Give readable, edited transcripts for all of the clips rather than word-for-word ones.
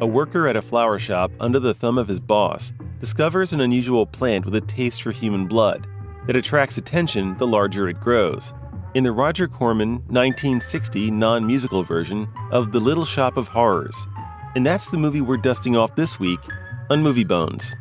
A worker at a flower shop under the thumb of his boss discovers an unusual plant with a taste for human blood that attracts attention the larger it grows. In the Roger Corman 1960 non-musical version of The Little Shop of Horrors. And that's the movie we're dusting off this week on Movie Bones.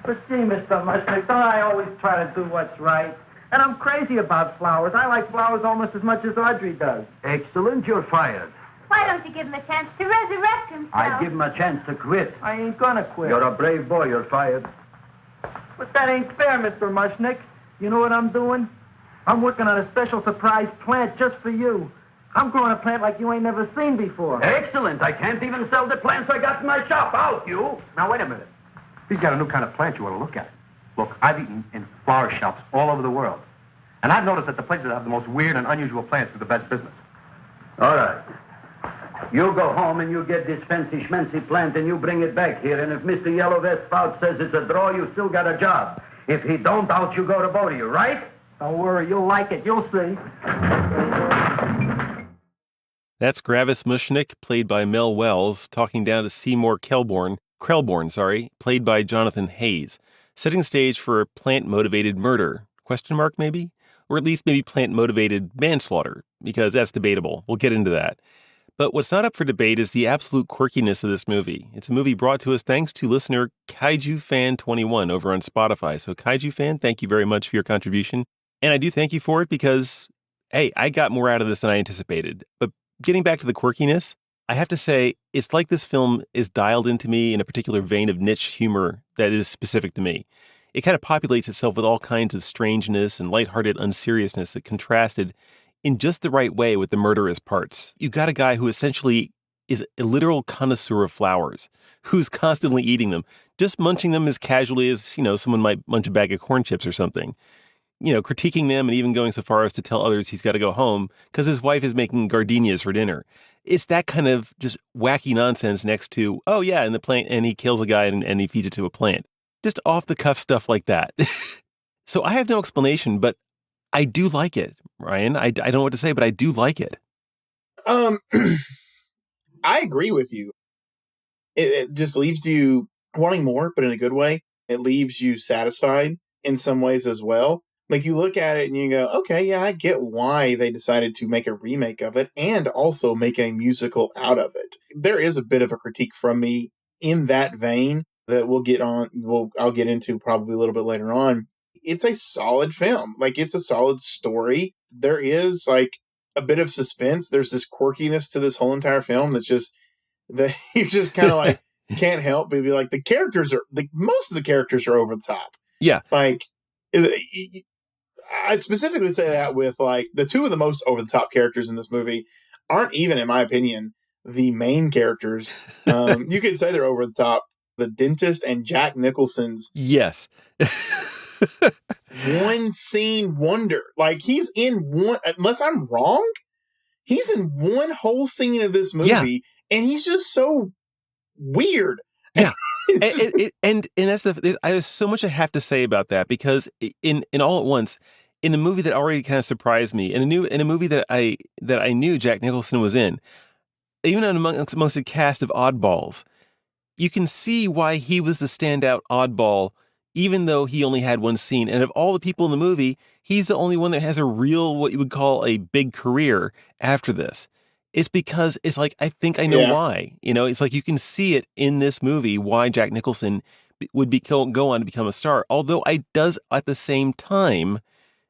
But gee, Mr. Mushnick, don't I always try to do what's right? And I'm crazy about flowers. I like flowers almost as much as Audrey does. Excellent, you're fired. Why don't you give him a chance to resurrect himself? I'd give him a chance to quit. I ain't gonna quit. You're a brave boy, you're fired. But that ain't fair, Mr. Mushnick. You know what I'm doing? I'm working on a special surprise plant just for you. I'm growing a plant like you ain't never seen before. Excellent. I can't even sell the plants I got in my shop. Out, you. Now, wait a minute. He's got a new kind of plant you ought to look at. Look, I've eaten in flower shops all over the world. And I've noticed that the places that have the most weird and unusual plants do the best business. All right. You go home and you get this fancy schmancy plant and you bring it back here. And if Mr. Yellow Vest Spout says it's a draw, you still got a job. If he don't, out you go to Bodie, right? Don't worry, you'll like it. You'll see. That's Gravis Mushnick, played by Mel Wells, talking down to Seymour Krelborn, played by Jonathan Hayes, setting the stage for a plant-motivated murder, question mark maybe? Or at least maybe plant-motivated manslaughter, because that's debatable. We'll get into that. But what's not up for debate is the absolute quirkiness of this movie. It's a movie brought to us thanks to listener Kaiju Fan 21 over on Spotify. So Kaiju Fan, thank you very much for your contribution. And I do thank you for it because, hey, I got more out of this than I anticipated. But getting back to the quirkiness, I have to say, it's like this film is dialed into me in a particular vein of niche humor that is specific to me. It kind of populates itself with all kinds of strangeness and lighthearted unseriousness that contrasted in just the right way with the murderous parts. You've got a guy who essentially is a literal connoisseur of flowers, who's constantly eating them, just munching them as casually as, someone might munch a bag of corn chips or something. Critiquing them and even going so far as to tell others he's got to go home because his wife is making gardenias for dinner. It's that kind of just wacky nonsense next to, oh yeah, and the plant, and he kills a guy and he feeds it to a plant. Just off the cuff stuff like that. So I have no explanation, but I do like it, Ryan. I don't know what to say, but I do like it. I agree with you. It just leaves you wanting more, but in a good way. It leaves you satisfied in some ways as well. Like, you look at it and you go, okay, yeah, I get why they decided to make a remake of it and also make a musical out of it. There is a bit of a critique from me in that vein that I'll get into probably a little bit later on. It's a solid film. Like, it's a solid story. There is, like, a bit of suspense. There's this quirkiness to this whole entire film that you just kind of like can't help but be like, most of the characters are over the top. Yeah. Like, I specifically say that with, like, the two of the most over-the-top characters in this movie aren't even, in my opinion, the main characters. You could say they're over the top. The dentist and Jack Nicholson's yes. one scene wonder. Like, he's in one, unless I'm wrong, he's in one whole scene of this movie, and he's just so weird. Yeah. and that's there's so much I have to say about that, because in All at Once, in a movie that already kind of surprised me, in a movie that I knew Jack Nicholson was in, even amongst a cast of oddballs, you can see why he was the standout oddball, even though he only had one scene. And of all the people in the movie, he's the only one that has a real, what you would call a big career after this. It's because it's like, I think I know why. It's like you can see it in this movie why Jack Nicholson would go on to become a star. Although it does at the same time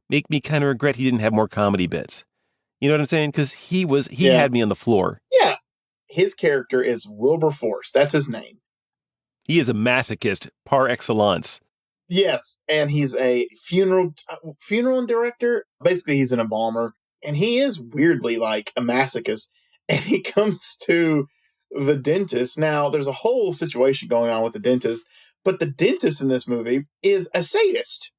make me kind of regret he didn't have more comedy bits. You know what I'm saying? Because he had me on the floor. Yeah. His character is Wilberforce. That's his name. He is a masochist par excellence. Yes. And he's a funeral director. Basically, he's an embalmer. And he is weirdly like a masochist. And he comes to the dentist. Now, there's a whole situation going on with the dentist, but the dentist in this movie is a sadist.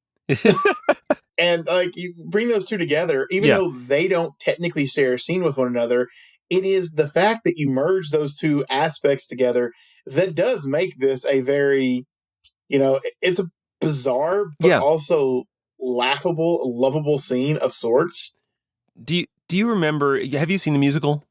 And like you bring those two together, even Yeah. though they don't technically share a scene with one another, it is the fact that you merge those two aspects together that does make this a very, it's a bizarre but Yeah. also laughable, lovable scene of sorts. Do you remember, have you seen the musical?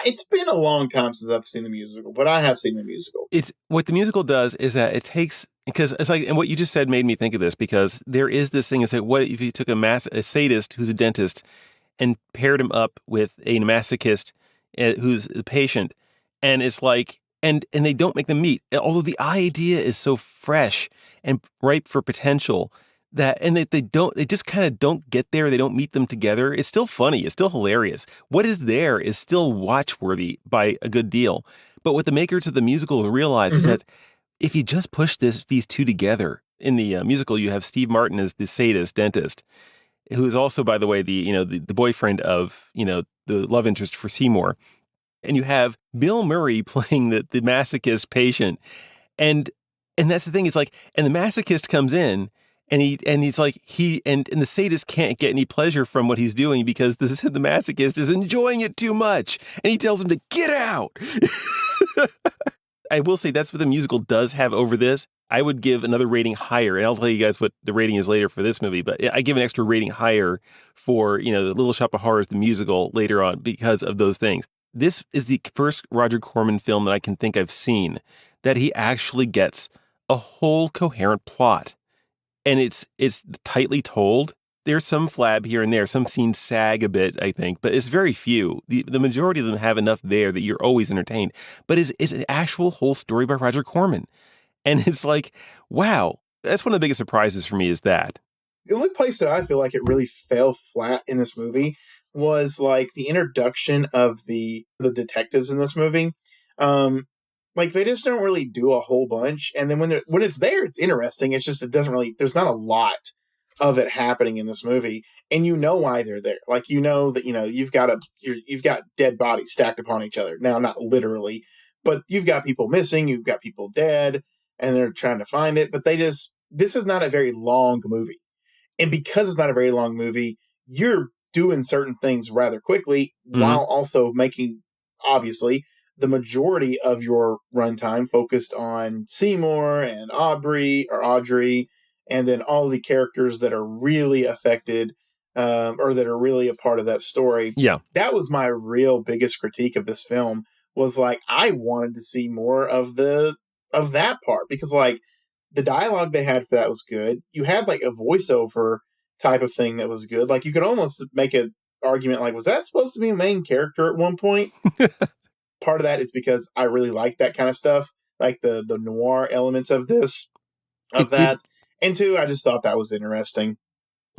It's been a long time since I've seen the musical, but I have seen the musical. It's what the musical does is that it takes, because it's like, and what you just said made me think of this, because there is this thing, is that what if you took a sadist who's a dentist and paired him up with a masochist who's the patient, and it's like, and they don't make them meet, although the idea is so fresh and ripe for potential, that, and they just kind of don't get there. They don't meet them together. It's still funny. It's still hilarious. What is there is still watchworthy by a good deal. But what the makers of the musical realize is that if you just push these two together, in the musical, you have Steve Martin as the sadist dentist, who is also, by the way, the boyfriend of, the love interest for Seymour. And you have Bill Murray playing the masochist patient. And that's the thing, is like, and the masochist comes in, and he's like, and the sadist can't get any pleasure from what he's doing because the masochist is enjoying it too much. And he tells him to get out. I will say that's what the musical does have over this. I would give another rating higher, and I'll tell you guys what the rating is later for this movie, but I give an extra rating higher for, the Little Shop of Horrors, the musical, later on, because of those things. This is the first Roger Corman film that I can think I've seen that he actually gets a whole coherent plot. And it's tightly told. There's some flab here and there. Some scenes sag a bit, I think, but it's very few. The majority of them have enough there that you're always entertained. But it's an actual whole story by Roger Corman. And it's like, wow, that's one of the biggest surprises for me, is that. The only place that I feel like it really fell flat in this movie was like the introduction of the detectives in this movie. Like they just don't really do a whole bunch, and then when it's there, it's interesting. It's just it doesn't really. There's not a lot of it happening in this movie, and you know why they're there. Like that you've got dead bodies stacked upon each other. Now, not literally, but you've got people missing, you've got people dead, and they're trying to find it. But this is not a very long movie, and because it's not a very long movie, you're doing certain things rather quickly while also making, obviously, the majority of your runtime focused on Seymour and Audrey, and then all the characters that are really affected or that are really a part of that story. Yeah. That was my real biggest critique of this film, was like, I wanted to see more of that part, because like the dialogue they had for that was good. You had like a voiceover type of thing that was good. Like you could almost make an argument like, was that supposed to be a main character at one point? Part of that is because I really like that kind of stuff, like the noir elements of that. And two, I just thought that was interesting.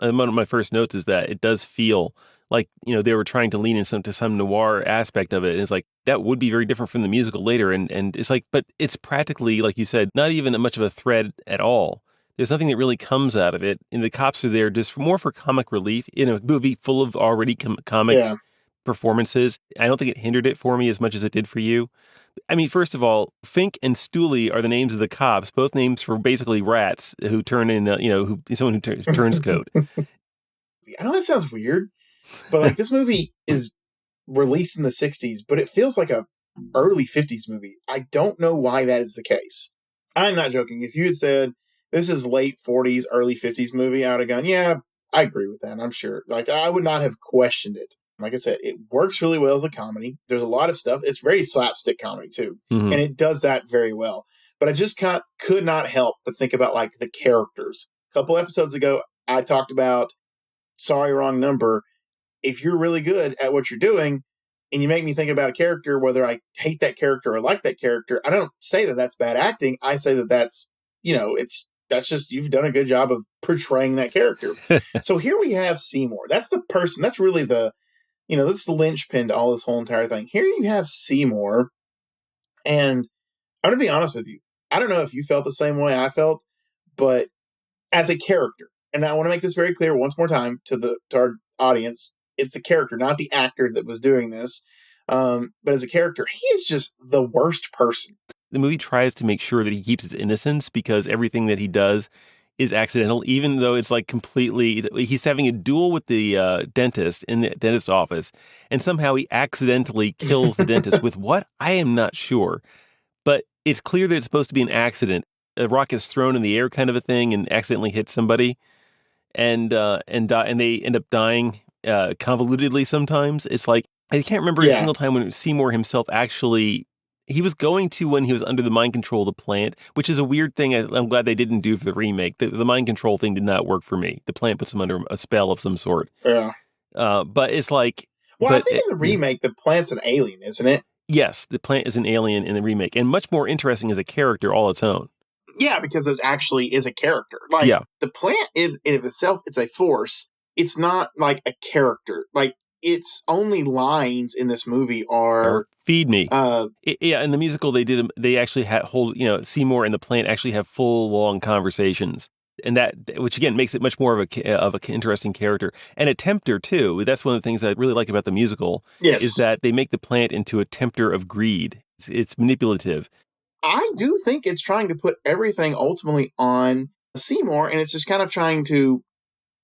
And one of my first notes is that it does feel like, they were trying to lean into some noir aspect of it. And it's like, that would be very different from the musical later. And it's like, but it's practically, like you said, not even much of a thread at all. There's nothing that really comes out of it. And the cops are there just more for comic relief in a movie full of already comic performances. I don't think it hindered it for me as much as it did for you. I mean, first of all, Fink and Stooley are the names of the cops, both names for basically rats who turn in, someone who turns code. I know that sounds weird, but like this movie is released in the 60s, but it feels like a early 50s movie. I don't know why that is the case. I'm not joking. If you had said this is late 40s, early 50s movie, I would have gone, yeah, I agree with that. I'm sure. Like I would not have questioned it. Like I said, it works really well as a comedy. There's a lot of stuff. It's very slapstick comedy too. And it does that very well. But I just could not help but think about like the characters. A couple episodes ago, I talked about Sorry, Wrong Number. If you're really good at what you're doing and you make me think about a character, whether I hate that character or like that character, I don't say that that's bad acting. I say that that's just, you've done a good job of portraying that character. So here we have Seymour. That's the person. That's really that's the linchpin to all this whole entire thing. Here you have Seymour, and I'm going to be honest with you. I don't know if you felt the same way I felt, but as a character, and I want to make this very clear once more time to our audience, it's a character, not the actor that was doing this. But as a character, he is just the worst person. The movie tries to make sure that he keeps his innocence because everything that he does is accidental, even though it's like completely. He's having a duel with the dentist in the dentist's office, and somehow he accidentally kills the dentist with what? I am not sure. But it's clear that it's supposed to be an accident. A rock is thrown in the air, kind of a thing, and accidentally hits somebody, and they end up dying convolutedly. Sometimes it's like I can't remember a single time when Seymour himself actually. He was going to when he was under the mind control of the plant, which is a weird thing. I'm glad they didn't do for the remake. The mind control thing did not work for me. The plant puts him under a spell of some sort. Yeah. But it's like. Well, I think in the remake, the plant's an alien, isn't it? Yes, the plant is an alien in the remake, and much more interesting as a character all its own. Yeah, because it actually is a character. Like, the plant in of itself, it's a force. It's not like a character. Like, its only lines in this movie are feed me. In the musical they actually Seymour and the plant actually have full long conversations, and that, which again makes it much more of a interesting character and a tempter too. That's one of the things I really like about the musical. Yes. Is that they make the plant into a tempter of greed. It's manipulative. I do think it's trying to put everything ultimately on Seymour, and it's just kind of trying to.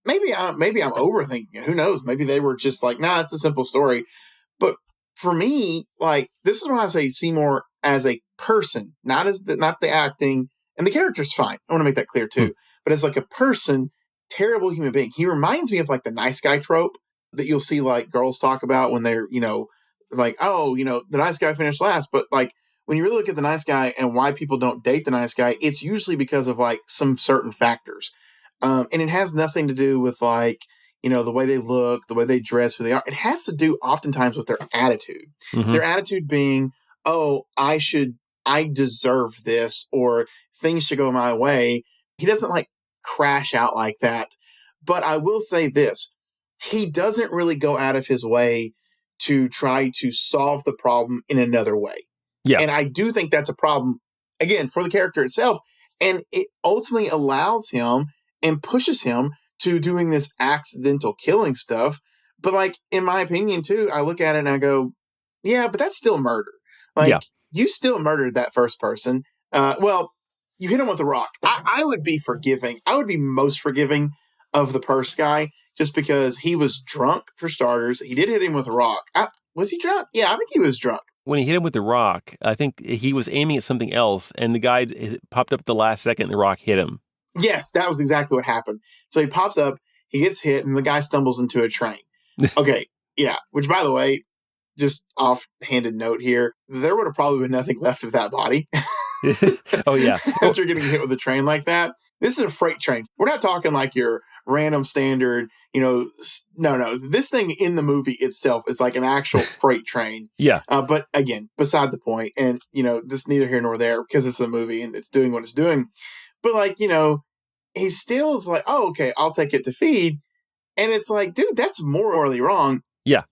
Maybe I'm overthinking it. Who knows? Maybe they were just like, nah, it's a simple story. But for me, like, this is when I say Seymour as a person, not the acting, and the character's fine. I want to make that clear too. But as like a person, terrible human being. He reminds me of like the nice guy trope that you'll see like girls talk about when they're, like, oh, the nice guy finished last. But like when you really look at the nice guy and why people don't date the nice guy, it's usually because of like some certain factors. And it has nothing to do with like, the way they look, the way they dress, who they are. It has to do oftentimes with their attitude. Mm-hmm. Their attitude being, oh, I deserve this, or things should go my way. He doesn't like crash out like that. But I will say this, he doesn't really go out of his way to try to solve the problem in another way. Yeah. And I do think that's a problem, again, for the character itself. And it ultimately allows him and pushes him to doing this accidental killing stuff. But like, in my opinion too, I look at it and I go, yeah, but that's still murder. Like, you still murdered that first person. Well, you hit him with a rock. I would be forgiving. I would be most forgiving of the purse guy just because he was drunk, for starters. He did hit him with a rock. Was he drunk? Yeah, I think he was drunk. When he hit him with the rock, I think he was aiming at something else, and the guy popped up at the last second, and the rock hit him. Yes, that was exactly what happened. So he pops up, he gets hit, and the guy stumbles into a train. Okay, yeah. Which, by the way, just offhanded note here, there would have probably been nothing left of that body. Oh, yeah. After getting hit with a train like that. This is a freight train. We're not talking like your random standard, no. This thing in the movie itself is like an actual freight train. Yeah. But again, beside the point, and, this neither here nor there because it's a movie and it's doing what it's doing. But like, he still is like, oh, okay, I'll take it to feed. And it's like, dude, that's morally wrong. Yeah.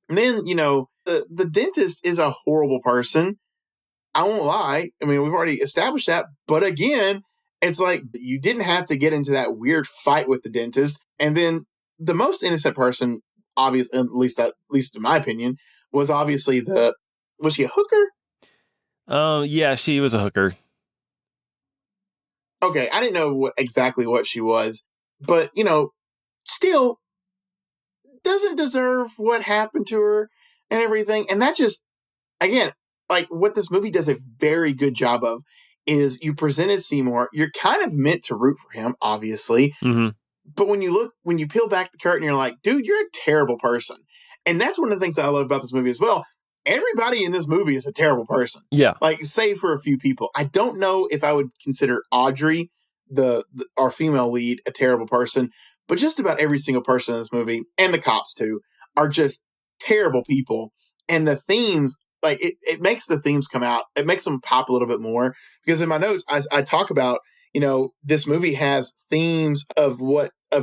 And then, the dentist is a horrible person. I won't lie. I mean, we've already established that. But again, it's like you didn't have to get into that weird fight with the dentist. And then the most innocent person, obviously, at least in my opinion, was obviously was she a hooker? Yeah, she was a hooker. Okay, I didn't know exactly what she was, but, still doesn't deserve what happened to her and everything. And that just, again, like what this movie does a very good job of is you presented Seymour, you're kind of meant to root for him, obviously. Mm-hmm. But when you peel back the curtain, you're like, dude, you're a terrible person. And that's one of the things that I love about this movie as well. Everybody in this movie is a terrible person. Yeah. Like, save for a few people. I don't know if I would consider Audrey, our female lead, a terrible person, but just about every single person in this movie, and the cops too, are just terrible people. And the themes, like, it makes the themes come out. It makes them pop a little bit more. Because in my notes, I talk about, this movie has themes of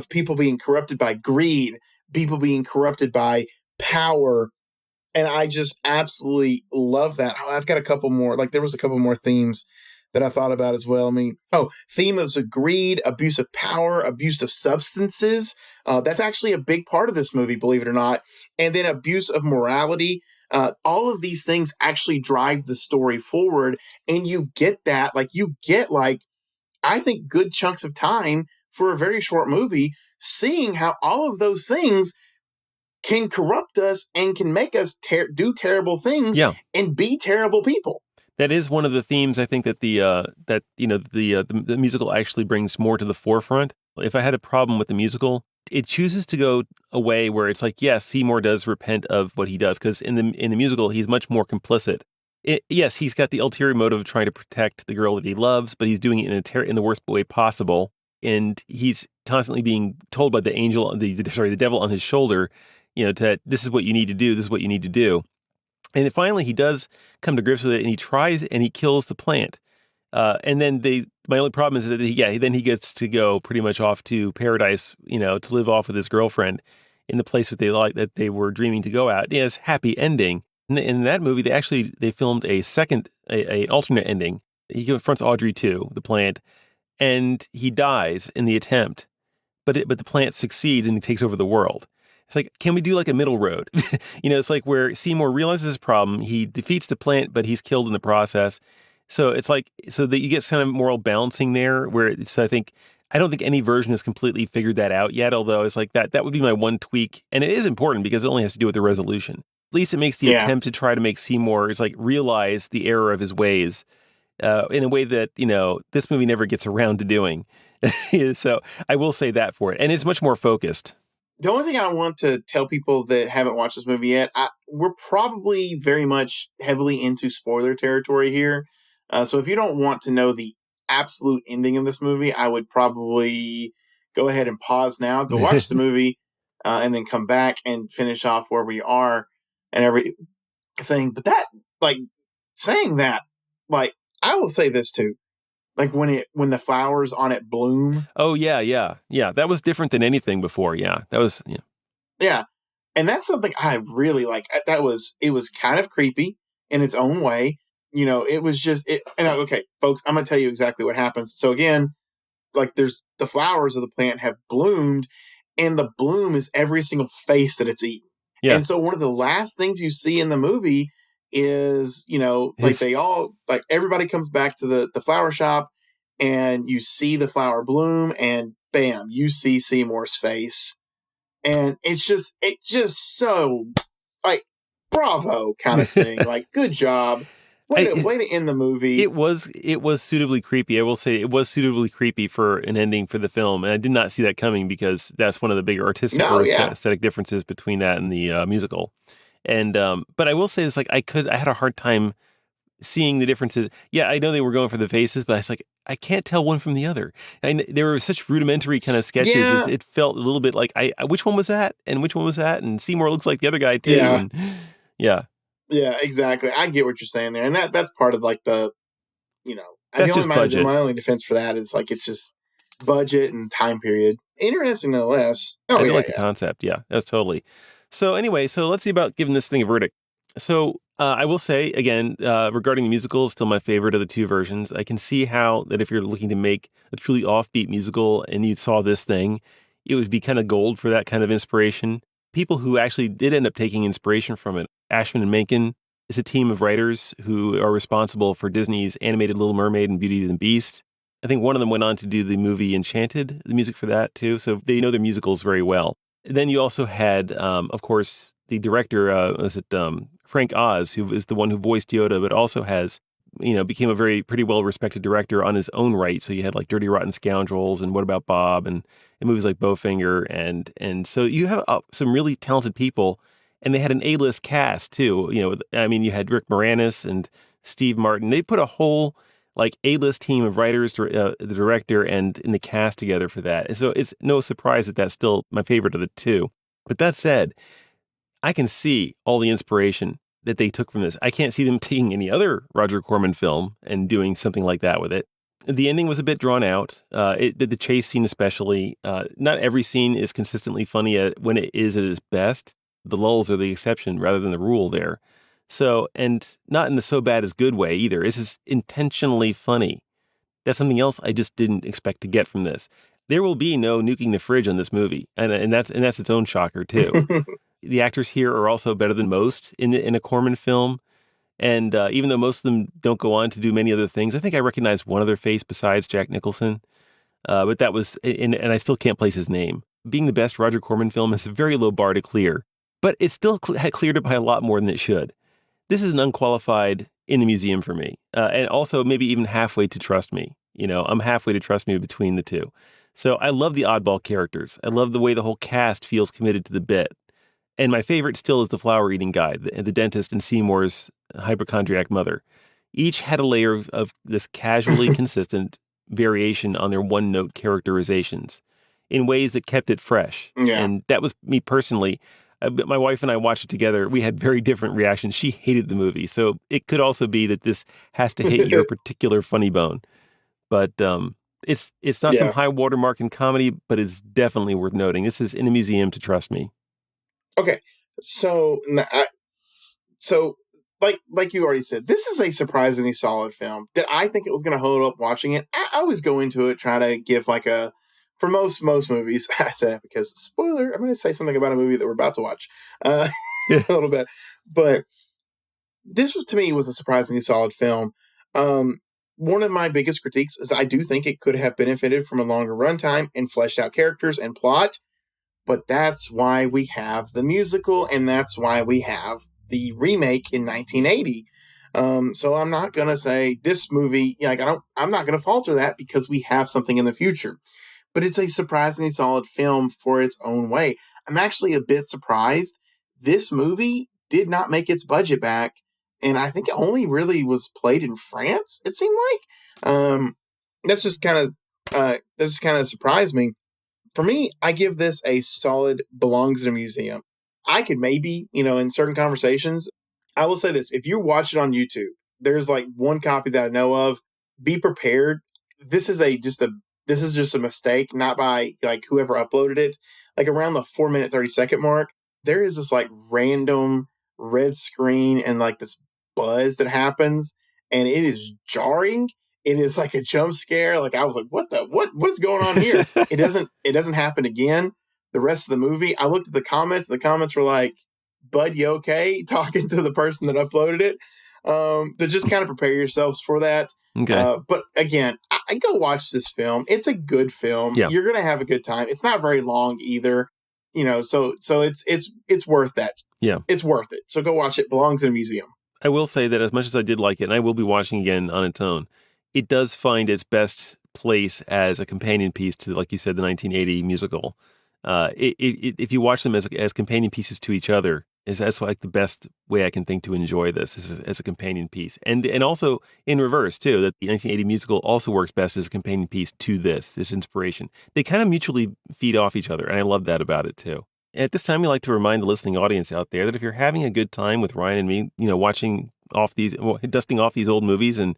people being corrupted by greed, people being corrupted by power. And I just absolutely love that. I've got a couple more. Like, there was a couple more themes that I thought about as well. I mean, themes of greed, abuse of power, abuse of substances. That's actually a big part of this movie, believe it or not. And then abuse of morality. All of these things actually drive the story forward, and you get that, I think good chunks of time for a very short movie, seeing how all of those things can corrupt us and can make us do terrible things and be terrible people. That is one of the themes I think that the musical actually brings more to the forefront. If I had a problem with the musical, it chooses to go a way where it's like, yes, Seymour does repent of what he does, because in the musical he's much more complicit. Yes, he's got the ulterior motive of trying to protect the girl that he loves, but he's doing it in the worst way possible, and he's constantly being told by the devil on his shoulder, that this is what you need to do. This is what you need to do. And then finally, he does come to grips with it, and he tries, and he kills the plant. And then my only problem is that then he gets to go pretty much off to paradise, to live off with his girlfriend in the place that they were dreaming to go out. Yes, happy ending. In that movie, they filmed a alternate ending. He confronts Audrey too, the plant, and he dies in the attempt, but the plant succeeds and he takes over the world. It's like, can we do like a middle road? It's like where Seymour realizes his problem, he defeats the plant, but he's killed in the process. So it's like, so that you get kind of moral balancing there, I don't think any version has completely figured that out yet, although it's like that would be my one tweak. And it is important because it only has to do with the resolution. At least it makes the attempt to try to make Seymour realize the error of his ways in a way that, this movie never gets around to doing. So I will say that for it. And it's much more focused. The only thing I want to tell people that haven't watched this movie yet, we're probably very much heavily into spoiler territory here. So if you don't want to know the absolute ending of this movie, I would probably go ahead and pause now, go watch the movie, and then come back and finish off where we are and everything. But saying that, I will say this too. When the flowers on it bloom. Oh, yeah. That was different than anything before. Yeah, that was, yeah. Yeah. And that's something I really like. It was kind of creepy in its own way. It was just, okay, folks, I'm going to tell you exactly what happens. So again, there's the flowers of the plant have bloomed, and the bloom is every single face that it's eaten. Yeah. And so one of the last things you see in the movie is, everybody comes back to the flower shop, and you see the flower bloom, and bam, you see Seymour's face. And it's just so bravo kind of thing. Good job. Way to end the movie. It was suitably creepy. I will say it was suitably creepy for an ending for the film. And I did not see that coming, because that's one of the bigger artistic or aesthetic differences between that and the musical. And but I will say this, I had a hard time seeing the differences. Yeah, I know they were going for the faces, but I can't tell one from the other. And there were such rudimentary kind of sketches. Yeah. It felt a little bit like which one was that, and which one was that, and Seymour looks like the other guy too. Yeah. And, yeah. Yeah, exactly. I get what you're saying there, and that's part of the, that's just budget. My only defense for that is it's just budget and time period. Interesting nonetheless. I do like the concept. Yeah, that's totally. So anyway, let's see about giving this thing a verdict. So I will say again, regarding the musical, still my favorite of the two versions. I can see how that if you're looking to make a truly offbeat musical and you saw this thing, it would be kind of gold for that kind of inspiration. People who actually did end up taking inspiration from it, Ashman and Menken, is a team of writers who are responsible for Disney's animated Little Mermaid and Beauty and the Beast. I think one of them went on to do the movie Enchanted, the music for that too. So they know their musicals very well. And then you also had, of course, the director, Frank Oz, who is the one who voiced Yoda, but also has, became a pretty well-respected director on his own right. So you had Dirty Rotten Scoundrels and What About Bob and movies like Bowfinger. And so you have some really talented people, and they had an A-list cast too. You had Rick Moranis and Steve Martin. They put a whole A-list team of writers, the director, and in the cast together for that. And so it's no surprise that that's still my favorite of the two. But that said, I can see all the inspiration that they took from this. I can't see them taking any other Roger Corman film and doing something like that with it. The ending was a bit drawn out. The chase scene especially. Not every scene is consistently funny when it is at its best. The lulls are the exception rather than the rule there. So, and not in the so bad is good way either. This is intentionally funny. That's something else I just didn't expect to get from this. There will be no nuking the fridge on this movie, and that's its own shocker too. the actors here are also better than most in a Corman film. And even though most of them don't go on to do many other things, I think I recognize one other face besides Jack Nicholson. But that was, and I still can't place his name. Being the best Roger Corman film is a very low bar to clear, but it still had cleared it by a lot more than it should. This is an unqualified in the museum for me, and also maybe even halfway to trust me. I'm halfway to trust me between the two. So I love the oddball characters. I love the way the whole cast feels committed to the bit. And my favorite still is the flower eating guy, the dentist and Seymour's hypochondriac mother. Each had a layer of this casually consistent variation on their one-note characterizations in ways that kept it fresh. Yeah. And that was me personally. My wife and I watched it together. We had very different reactions. She hated the movie. So it could also be that this has to hit your particular funny bone. But it's not some high watermark in comedy, but it's definitely worth noting. This is in a museum to trust me. Okay. So like you already said, this is a surprisingly solid film. Did I think it was going to hold up watching it? I always go into it trying to give for most movies, I say that because, spoiler, I'm going to say something about a movie that we're about to watch a little bit. But this to me was a surprisingly solid film. One of my biggest critiques is I do think it could have benefited from a longer runtime and fleshed out characters and plot. But that's why we have the musical, and that's why we have the remake in 1980. So I'm not gonna say this movie. I'm not gonna falter that because we have something in the future. But it's a surprisingly solid film for its own way. I'm actually a bit surprised. This movie did not make its budget back, and I think it only really was played in France. It seemed like that's just kind of surprised me. For me, I give this a solid belongs in a museum. I could maybe, in certain conversations, I will say this. If you watch it on YouTube, there's like one copy that I know of. Be prepared. This is just a mistake, not by like whoever uploaded it. Like around the 4-minute, 30-second mark, there is this like random red screen and like this buzz that happens, and it is jarring. It is like a jump scare. Like I was like, what's going on here? It doesn't happen again. The rest of the movie, I looked at the comments. The comments were like, "Bud, you okay?" Talking to the person that uploaded it. To just kind of prepare yourselves for that. Okay. But again, I go watch this film. It's a good film. Yeah. You're gonna have a good time. It's not very long either. So it's worth that. Yeah. It's worth it. So go watch it. Belongs in a museum. I will say that as much as I did like it, and I will be watching again on its own, it does find its best place as a companion piece to, like you said, the 1980 musical. If you watch them as companion pieces to each other, that's like the best way I can think to enjoy this as a companion piece. And also in reverse, too, that the 1980 musical also works best as a companion piece to this inspiration. They kind of mutually feed off each other, and I love that about it, too. At this time, we like to remind the listening audience out there that if you're having a good time with Ryan and me, dusting off these old movies and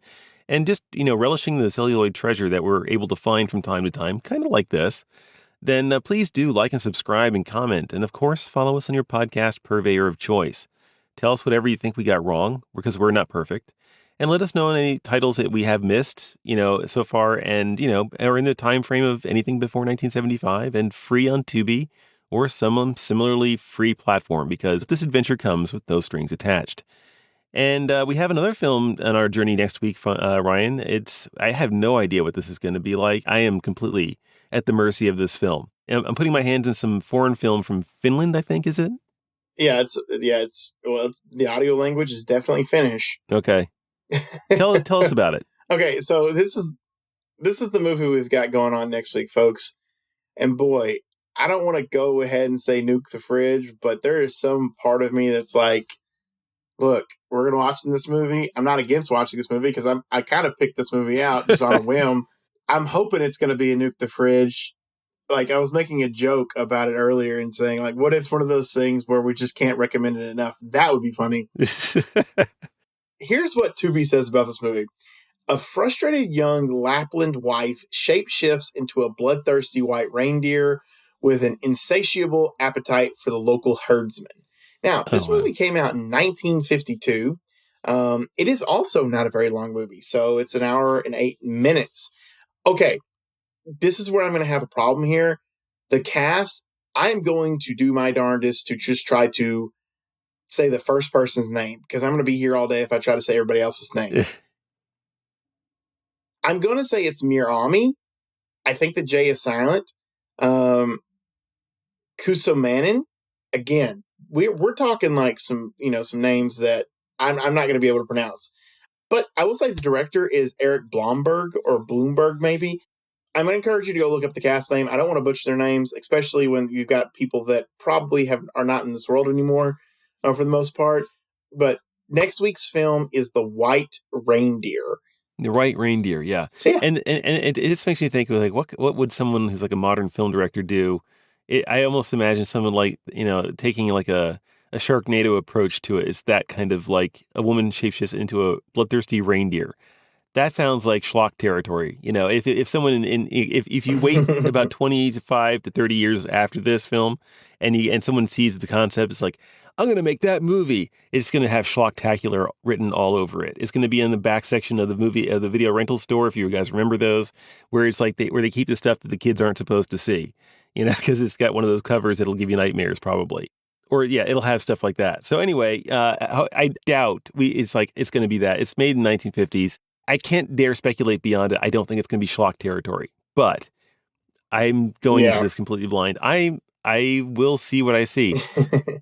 just, relishing the celluloid treasure that we're able to find from time to time, kind of like this, then please do like and subscribe and comment. And of course, follow us on your podcast purveyor of choice. Tell us whatever you think we got wrong, because we're not perfect. And let us know on any titles that we have missed, so far, and, are in the time frame of anything before 1975 and free on Tubi or some similarly free platform, because this adventure comes with no strings attached. And we have another film on our journey next week, Ryan. I have no idea what this is going to be like. I am completely at the mercy of this film. I'm putting my hands in some foreign film from Finland, I think, is it? Yeah, it's the audio language is definitely Finnish. Okay. Tell us about it. Okay, so this is the movie we've got going on next week, folks. And boy, I don't want to go ahead and say nuke the fridge, but there is some part of me that's like, look, we're going to watch this movie. I'm not against watching this movie because I kind of picked this movie out just on a whim. I'm hoping it's going to be a nuke the fridge. Like, I was making a joke about it earlier and saying, like, what if it's one of those things where we just can't recommend it enough? That would be funny. Here's what Tubi says about this movie. A frustrated young Lapland wife shapeshifts into a bloodthirsty white reindeer with an insatiable appetite for the local herdsman. Now, this movie came out in 1952. It is also not a very long movie, so it's 1 hour and 8 minutes. Okay, this is where I'm going to have a problem here. The cast I am going to do my darndest to just try to say the first person's name, because I'm going to be here all day if I try to say everybody else's name. I'm going to say it's Mirami. I think the J is silent. Kusomanin. Again, we're talking like some names that I'm not going to be able to pronounce. But I will say the director is Eric Blomberg or Bloomberg, maybe. I'm going to encourage you to go look up the cast name. I don't want to butcher their names, especially when you've got people that probably are not in this world anymore, for the most part. But next week's film is The White Reindeer. The White Reindeer, yeah. So, yeah. And it just makes me think of like what would someone who's like a modern film director do? I almost imagine someone like taking like a Sharknado approach to it. It's that kind of like a woman shapeshifts into a bloodthirsty reindeer. That sounds like schlock territory. If someone if you wait about 25 to 30 years after this film, and someone sees the concept, it's like, I'm going to make that movie. It's going to have schlocktacular written all over it. It's going to be in the back section of the movie, of the video rental store, if you guys remember those, where it's like where they keep the stuff that the kids aren't supposed to see, because it's got one of those covers that'll give you nightmares probably. Or yeah, it'll have stuff like that. So anyway, I doubt it's going to be that. It's made in the 1950s. I can't dare speculate beyond it. I don't think it's going to be schlock territory, but I'm going into this completely blind. I will see what I see.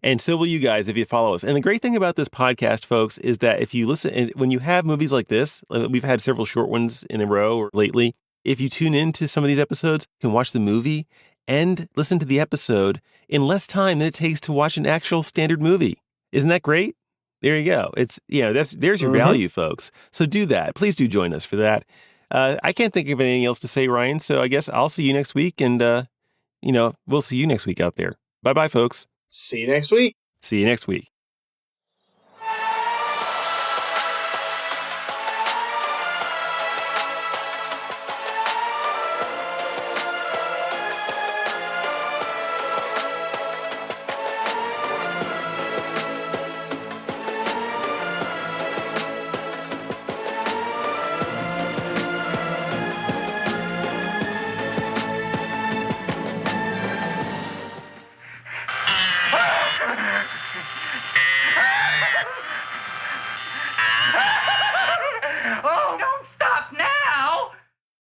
And so will you guys if you follow us. And the great thing about this podcast, folks, is that if you listen, and when you have movies like this, we've had several short ones in a row or lately. If you tune into some of these episodes, you can watch the movie and listen to the episode in less time than it takes to watch an actual standard movie. Isn't that great? There you go. There's your value, folks. So do that. Please do join us for that. I can't think of anything else to say, Ryan. So I guess I'll see you next week, and we'll see you next week out there. Bye-bye, folks. See you next week. See you next week.